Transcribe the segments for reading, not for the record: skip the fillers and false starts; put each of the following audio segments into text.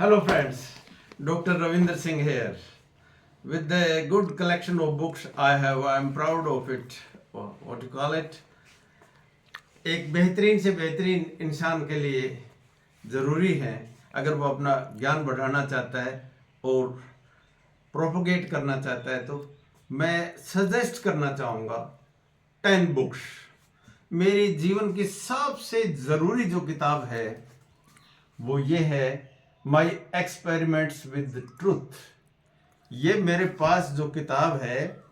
Hello friends, Dr. Ravinder Singh here. With a good collection of books I am proud of it. What you call it? एक बेहतरीन से बेहतरीन इंसान के लिए ज़रूरी है अगर वो अपना ज्ञान बढ़ाना चाहता है और प्रोपोगेट करना चाहता है तो मैं सजेस्ट करना चाहूँगा 10 बुक्स। मेरी जीवन की सबसे ज़रूरी जो किताब है वो ये है माई एक्सपेरिमेंट्स विद ट्रूथ। ये मेरे पास जो किताब है,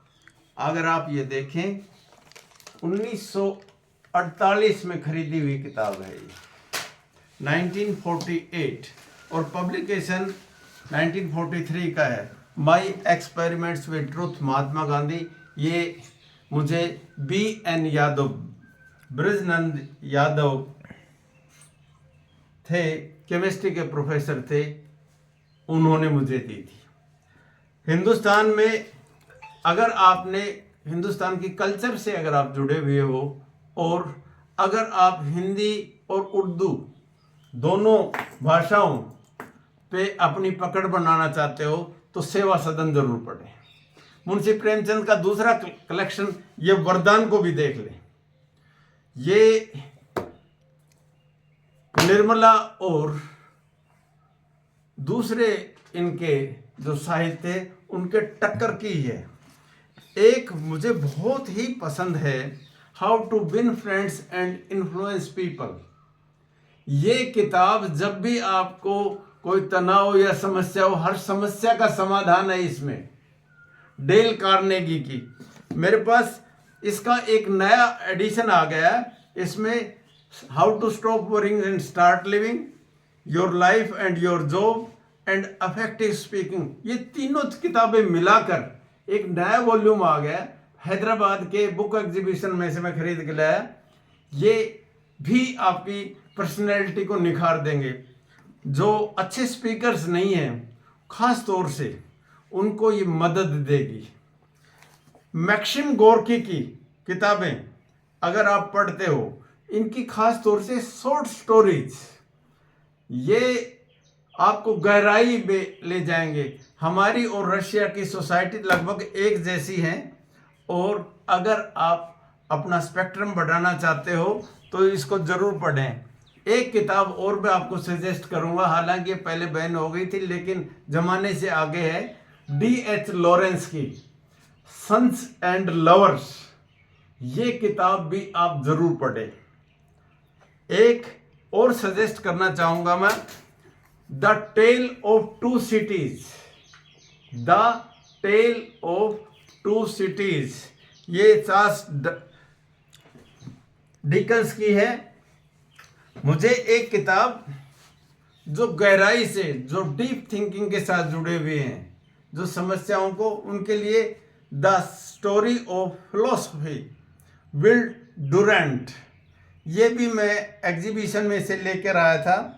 अगर आप ये देखें 1948 में खरीदी हुई किताब है ये 1948 और पब्लिकेशन 1943 का है। My experiments with truth, Mahatma Gandhi. ये मुझे BN यादव, ब्रजनंद यादव थे, केमिस्ट्री के प्रोफेसर थे, उन्होंने मुझे दी थी। हिंदुस्तान में अगर आपने हिंदुस्तान की कल्चर से अगर आप जुड़े हुए हो और अगर आप हिंदी और उर्दू दोनों भाषाओं पे अपनी पकड़ बनाना चाहते हो तो सेवा सदन जरूर पढ़ें। मुंशी प्रेमचंद का दूसरा कलेक्शन ये वरदान को भी देख लें। ये निर्मला और दूसरे इनके जो साहित्य उनके टक्कर की है। एक मुझे बहुत ही पसंद है how to win friends and influence people. ये किताब जब भी आपको कोई तनाव या समस्या हो, हर समस्या का समाधान है इसमें। डेल कार्नेगी की मेरे पास इसका एक नया एडिशन आ गया। इसमें how to stop worrying and start living, your life and your job and effective speaking, ये तीनों किताबें मिलाकर एक नया वॉल्यूम आ गया। हैदराबाद के बुक एग्जीबिशन में से मैं खरीद के लाया। ये भी आपकी पर्सनैलिटी को निखार देंगे। जो अच्छे स्पीकर्स नहीं हैं खास तौर से उनको ये मदद देगी। मैक्सिम गोर्की की किताबें अगर आप पढ़ते हो, इनकी खास तौर से शॉर्ट स्टोरीज, ये आपको गहराई में ले जाएंगे। हमारी और रशिया की सोसाइटी लगभग एक जैसी है और अगर आप अपना स्पेक्ट्रम बढ़ाना चाहते हो तो इसको जरूर पढ़ें। एक किताब और मैं आपको सजेस्ट करूंगा, हालांकि पहले बैन हो गई थी लेकिन जमाने से आगे है, D.H. लॉरेंस की सन्स एंड लवर्स। ये किताब भी आप जरूर पढ़ें। एक और सजेस्ट करना चाहूंगा मैं, the tale of two cities. The tale of two cities, ये चार्ल्स डिकन्स की है। मुझे एक किताब जो गहराई से, जो डीप थिंकिंग के साथ जुड़े हुए हैं, जो समस्याओं को, उनके लिए the story of philosophy, Will Durant, ये भी मैं एग्जीबिशन में से लेकर आया था।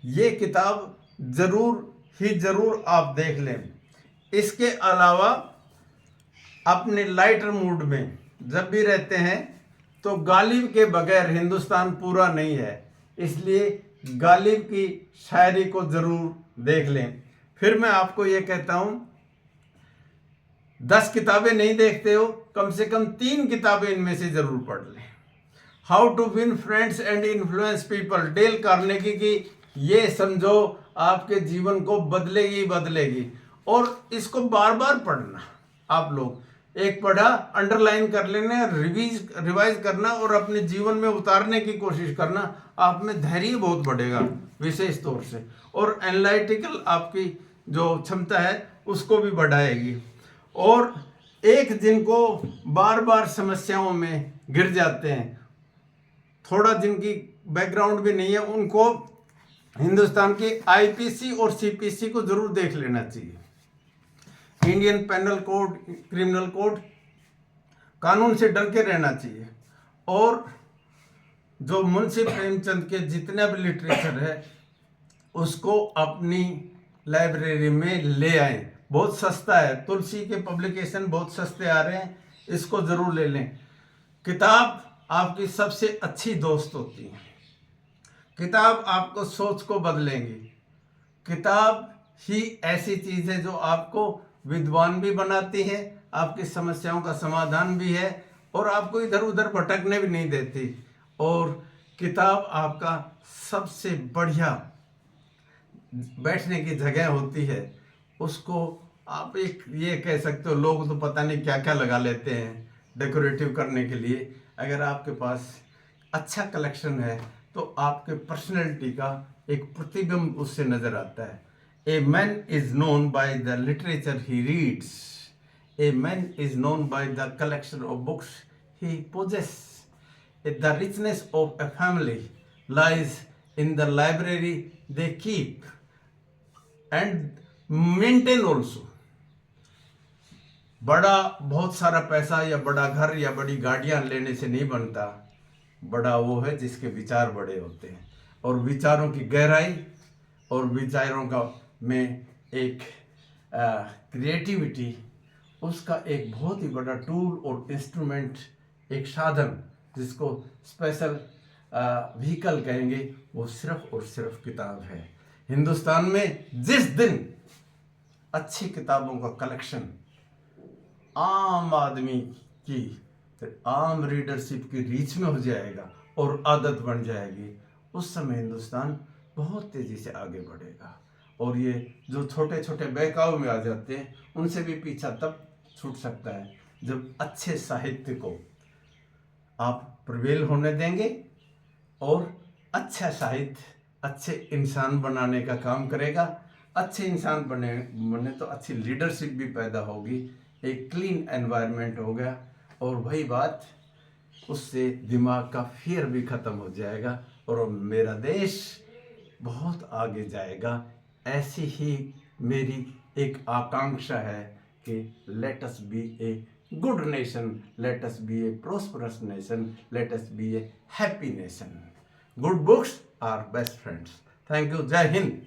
ये किताब जरूर आप देख लें। इसके अलावा अपने लाइटर मूड में जब भी रहते हैं तो गालिब के बगैर हिंदुस्तान पूरा नहीं है, इसलिए गालिब की शायरी को जरूर देख लें। फिर मैं आपको ये कहता हूँ 10 किताबें नहीं देखते हो, कम से कम 3 किताबें इनमें से जरूर पढ़ लें। How to win friends and influence people, Dale Carnegie की, ये समझो आपके जीवन को बदलेगी। और इसको बार बार पढ़ना। आप लोग एक पढ़ा, अंडरलाइन कर लेना, रिवाइज करना और अपने जीवन में उतारने की कोशिश करना। आप में धैर्य बहुत बढ़ेगा विशेष तौर से, और एनालिटिकल आपकी जो क्षमता है उसको भी बढ़ाएगी। और एक जिनको बार बार समस्याओं में गिर जाते हैं, थोड़ा जिनकी बैकग्राउंड भी नहीं है, उनको हिंदुस्तान की IPC और CPC को जरूर देख लेना चाहिए। Indian penal code, criminal code, कानून से डर के रहना चाहिए। और जो मुंशी प्रेमचंद के जितने भी लिटरेचर है उसको अपनी लाइब्रेरी में ले आए। बहुत सस्ता है, तुलसी के पब्लिकेशन बहुत सस्ते आ रहे हैं, इसको जरूर ले लें। किताब आपकी सबसे अच्छी दोस्त होती है। किताब आपको सोच को बदलेंगी। किताब ही ऐसी चीज है जो आपको विद्वान भी बनाती है, आपकी समस्याओं का समाधान भी है, और आपको इधर उधर भटकने भी नहीं देती। और किताब आपका सबसे बढ़िया बैठने की जगह होती है। उसको आप एक ये कह सकते हो, लोग तो पता नहीं क्या क्या लगा लेते हैं डेकोरेटिव करने के लिए। अगर आपके पास अच्छा कलेक्शन है तो आपके पर्सनैलिटी का एक प्रतिबिंब उससे नजर आता है। A man is known by the literature he reads, a man is known by the collection of books he possesses, the richness of a family lies in the library they keep and maintain also। बड़ा बहुत सारा पैसा या बड़ा घर या बड़ी गाड़ियां लेने से नहीं बनता, बड़ा वो है जिसके विचार बड़े होते हैं, और विचारों की गहराई और विचारों का में एक क्रिएटिविटी, उसका एक बहुत ही बड़ा टूल और इंस्ट्रूमेंट, एक साधन जिसको स्पेशल व्हीकल कहेंगे, वो सिर्फ और सिर्फ किताब है। हिंदुस्तान में जिस दिन अच्छी किताबों का कलेक्शन आम आदमी की, आम रीडरशिप की रीच में हो जाएगा और आदत बन जाएगी, उस समय हिंदुस्तान बहुत तेजी से आगे बढ़ेगा। और ये जो छोटे छोटे बहकाव में आ जाते हैं, उनसे भी पीछा तब छूट सकता है जब अच्छे साहित्य को आप प्रवेल होने देंगे, और अच्छा साहित्य अच्छे इंसान बनाने का काम करेगा। अच्छे इंसान बने तो अच्छी लीडरशिप भी पैदा होगी, एक क्लीन एनवायरनमेंट होगा, और वही बात, उससे दिमाग का फियर भी खत्म हो जाएगा और मेरा देश बहुत आगे जाएगा। ऐसी ही मेरी एक आकांक्षा है कि let us be a good nation, let us be a prosperous nation, let us be a happy nation. Good books are best friends. Thank you. जय हिंद।